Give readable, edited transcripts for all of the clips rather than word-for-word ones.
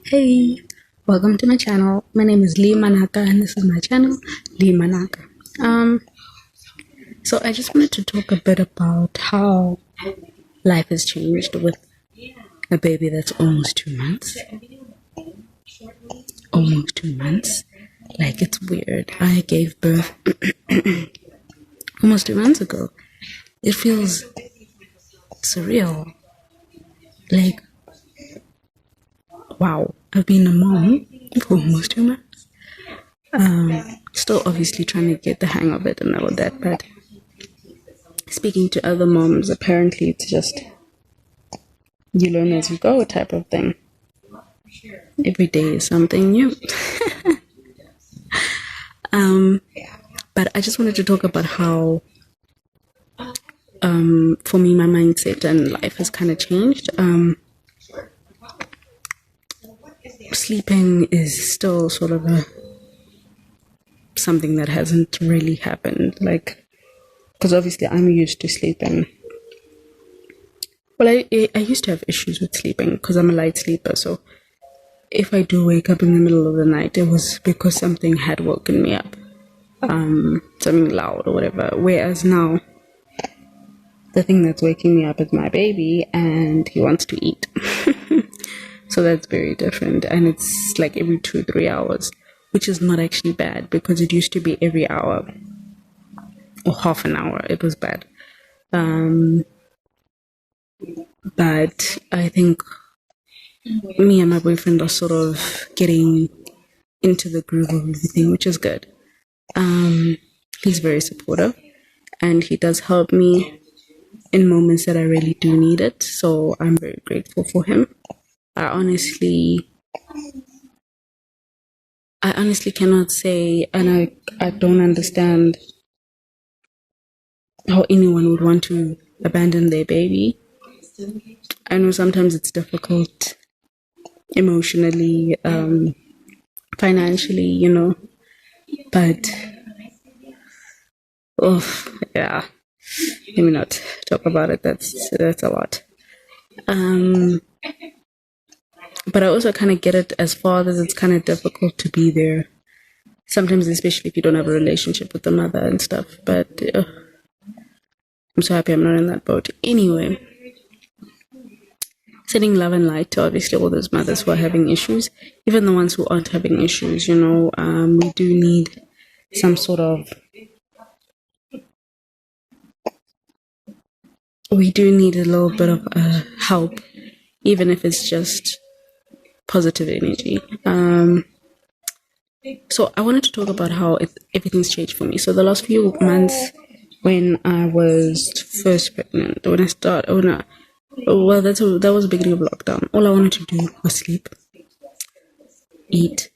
Hey, welcome to my channel. My name is Manaka and this is my channel, Manaka. So I just wanted to talk a bit about how life has changed with a baby that's almost 2 months. Almost 2 months. Like, it's weird. I gave birth almost 2 months ago. It feels surreal. Like, wow, I've been a mom for almost 2 months. Still obviously trying to get the hang of it and all that, but speaking to other moms, apparently it's just you learn as you go type of thing. Every day is something new. But I just wanted to talk about how, for me, my mindset and life has kind of changed. Sleeping is still sort of something that hasn't really happened. Like, because obviously I'm used to sleeping. Well, I used to have issues with sleeping because I'm a light sleeper. So if I do wake up in the middle of the night, it was because something had woken me up. Something loud or whatever. Whereas now, the thing that's waking me up is my baby and he wants to eat. So that's very different. And it's like every 2-3 hours, which is not actually bad because it used to be every hour or half an hour. It was bad. But I think me and my boyfriend are sort of getting into the groove of everything, which is good. He's very supportive and he does help me in moments that I really do need it. So I'm very grateful for him. I honestly cannot say, and I don't understand how anyone would want to abandon their baby. I know sometimes it's difficult emotionally, financially, but yeah, let me not talk about it. That's a lot. But I also kind of get it as fathers. It's kind of difficult to be there sometimes, especially if you don't have a relationship with the mother and stuff. But I'm so happy I'm not in that boat. Anyway, sending love and light to obviously all those mothers who are having issues, even the ones who aren't having issues. We do need some sort of. We do need a little bit of help, even if it's just positive energy. So I wanted to talk about how everything's changed for me. So the last few months, when I was first pregnant, that was the beginning of lockdown. All I wanted to do was sleep, eat,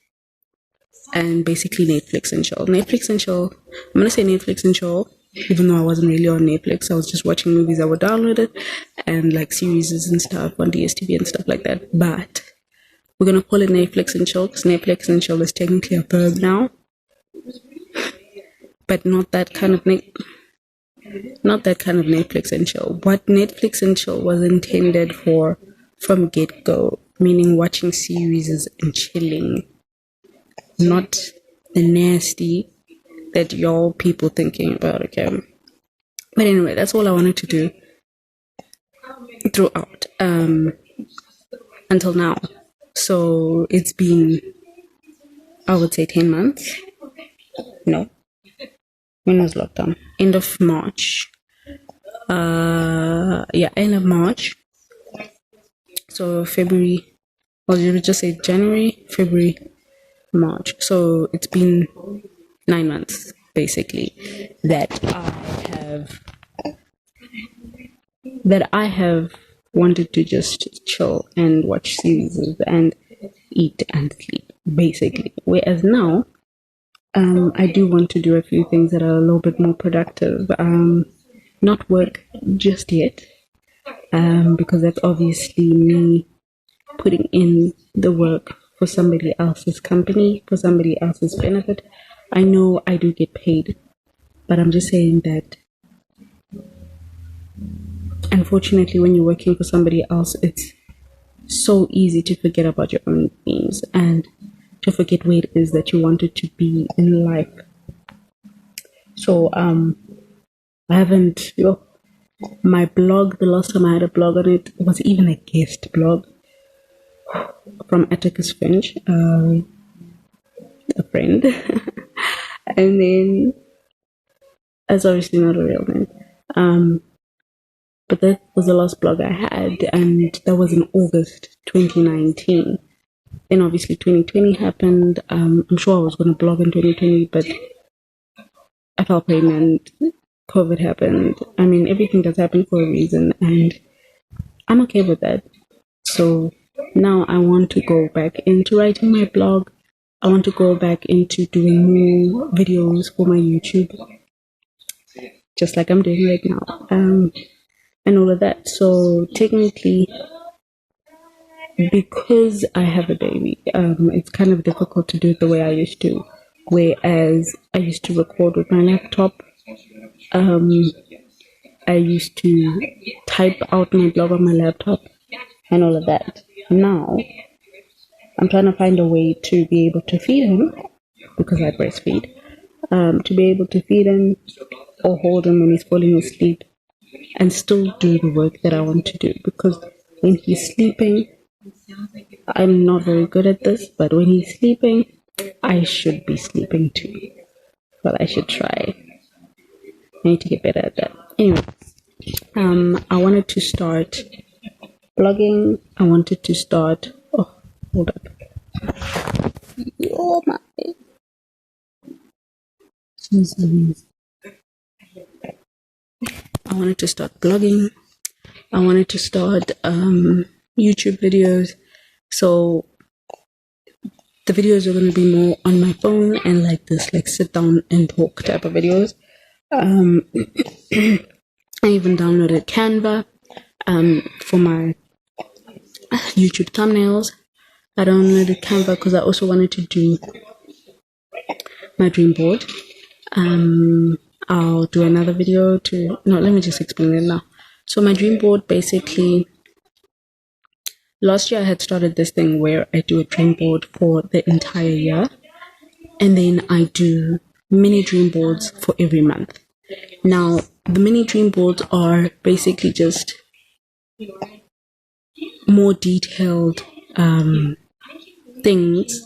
and basically Netflix and chill. Netflix and chill. I'm gonna say Netflix and chill, even though I wasn't really on Netflix. I was just watching movies I would download it and like series and stuff on DSTV and stuff like that. But we're gonna call it Netflix and chill because Netflix and chill is technically a verb now, but not that kind of Netflix and chill. What Netflix and chill was intended for from get-go, meaning watching series and chilling, not the nasty that y'all people thinking about, okay? But anyway, that's all I wanted to do throughout until now. So it's been, I would say, 10 months. No. When was lockdown? End of March. End of March. So February, or you would just say January, February, March. So it's been 9 months, basically, that I have wanted to just chill and watch series and eat and sleep, basically. Whereas now, I do want to do a few things that are a little bit more productive. Not work just yet, because that's obviously me putting in the work for somebody else's company, for somebody else's benefit. I know I do get paid, but I'm just saying that unfortunately when you're working for somebody else, it's so easy to forget about your own dreams and to forget where it is that you wanted to be in life. So I haven't, my blog, the last time I had a blog on it was even a guest blog from Atticus Finch, a friend. And then, that's obviously not a real name. But that was the last blog I had, and that was in August 2019. Then obviously 2020 happened. I'm sure I was going to blog in 2020, but I fell pregnant. COVID happened. I mean, everything does happen for a reason, and I'm okay with that. So now I want to go back into writing my blog. I want to go back into doing more videos for my YouTube, just like I'm doing right now, and all of that. So technically, because I have a baby, it's kind of difficult to do it the way I used to. Whereas I used to record with my laptop, I used to type out my blog on my laptop and all of that. Now, I'm trying to find a way to be able to feed him, because I breastfeed, to be able to feed him or hold him when he's falling asleep and still do the work that I want to do. Because when he's sleeping, I'm not very good at this, but when he's sleeping, I should be sleeping too. Well, I should try. I need to get better at that. Anyway, I wanted to start blogging. I wanted to start. Oh, hold up. Oh my. I wanted to start blogging. I wanted to start YouTube videos. So the videos are going to be more on my phone and like this, like sit down and talk type of videos. I even downloaded Canva for my YouTube thumbnails. I downloaded Canva because I also wanted to do my dream board. I'll do another video let me just explain it now. So my dream board, basically, last year I had started this thing where I do a dream board for the entire year, and then I do mini dream boards for every month. Now, the mini dream boards are basically just more detailed things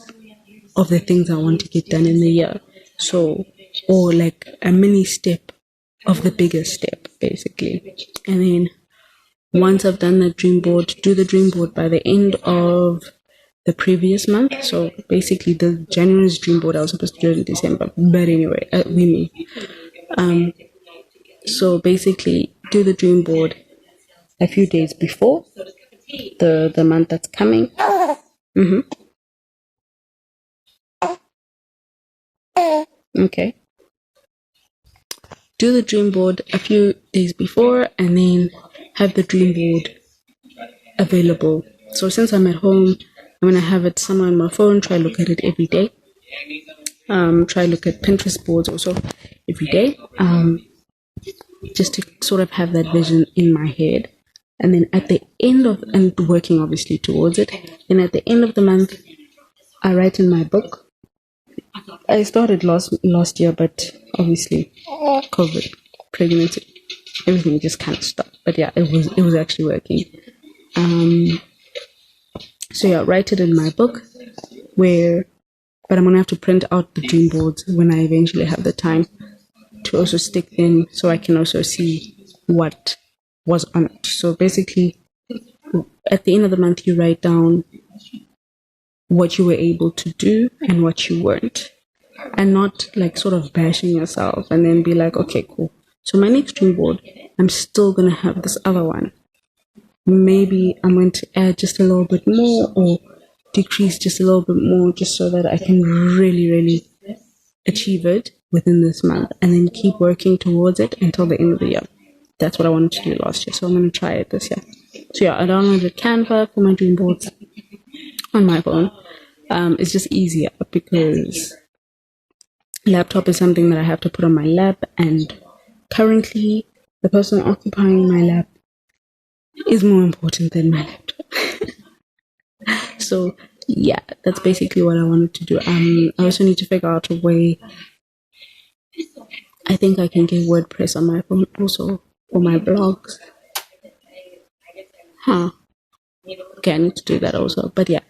of the things I want to get done in the year. So, or like a mini step of the bigger step, basically. And then once I've done the dream board, do the dream board by the end of the previous month. So basically, the January's dream board I was supposed to do it in December, but anyway, we moved. So basically, do the dream board a few days before the month that's coming. Okay. Do the dream board a few days before, and then have the dream board available. So since I'm at home, I'm gonna have it somewhere on my phone. Try look at it every day. Try look at Pinterest boards also every day. Just to sort of have that vision in my head. And then at the end of, and working obviously towards it, and at the end of the month, I write in my book. I started last year, but obviously COVID, pregnancy, everything just kind of stopped. But yeah, it was actually working. So yeah, write it in my book, but I'm gonna have to print out the dream boards when I eventually have the time to also stick in, so I can also see what was on it. So basically, at the end of the month, you write down what you were able to do and what you weren't, and not like sort of bashing yourself and then be like, okay, cool. So my next dream board, I'm still going to have this other one. Maybe I'm going to add just a little bit more or decrease just a little bit more, just so that I can really, really achieve it within this month, and then keep working towards it until the end of the year. That's what I wanted to do last year, so I'm going to try it this year. So yeah, I downloaded Canva for my dream boards on my phone. It's just easier because laptop is something that I have to put on my lap, and currently the person occupying my lap is more important than my laptop. So yeah, that's basically what I wanted to do. I also need to figure out a way. I think I can get WordPress on my phone also for my blogs. Huh. Okay, I need to do that also. But yeah,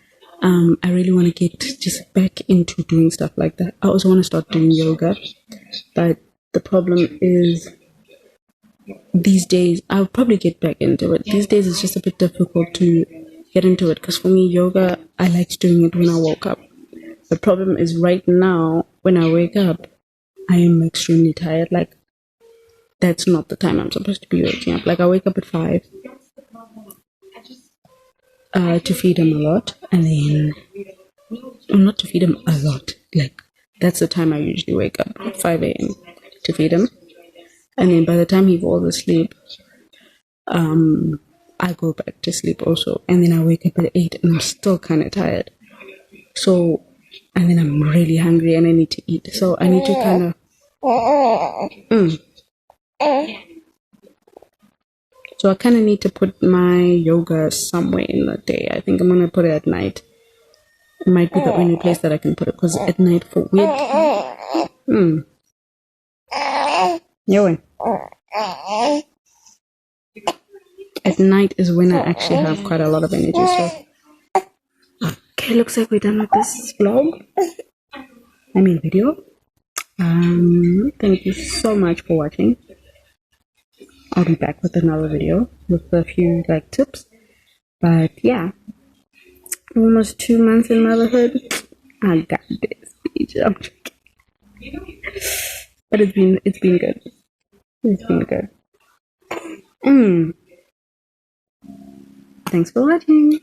I really want to get just back into doing stuff like that. I also want to start doing yoga, but the problem is these days I'll probably get back into it. These days it's just a bit difficult to get into it because for me, yoga, I liked doing it when I woke up. The problem is right now when I wake up, I am extremely tired. Like that's not the time I'm supposed to be waking up. Like I wake up at 5 to feed him a lot, and then not to feed him a lot. Like that's the time I usually wake up, 5 a.m. to feed him, and then by the time he falls asleep, I go back to sleep also, and then I wake up at 8, and I'm still kind of tired. So, and then I'm really hungry, and I need to eat. So I need to kind of. So I kind of need to put my yoga somewhere in the day. I think I'm gonna put it at night. It might be the only place that I can put it because at night for weird. Yeah. At night is when I actually have quite a lot of energy. So okay, looks like we're done with this vlog. I mean video. Thank you so much for watching. I'll be back with another video with a few like tips. But yeah, almost 2 months in motherhood. I got this, bitch. I'm joking. But it's been good. It's been good. Thanks for watching.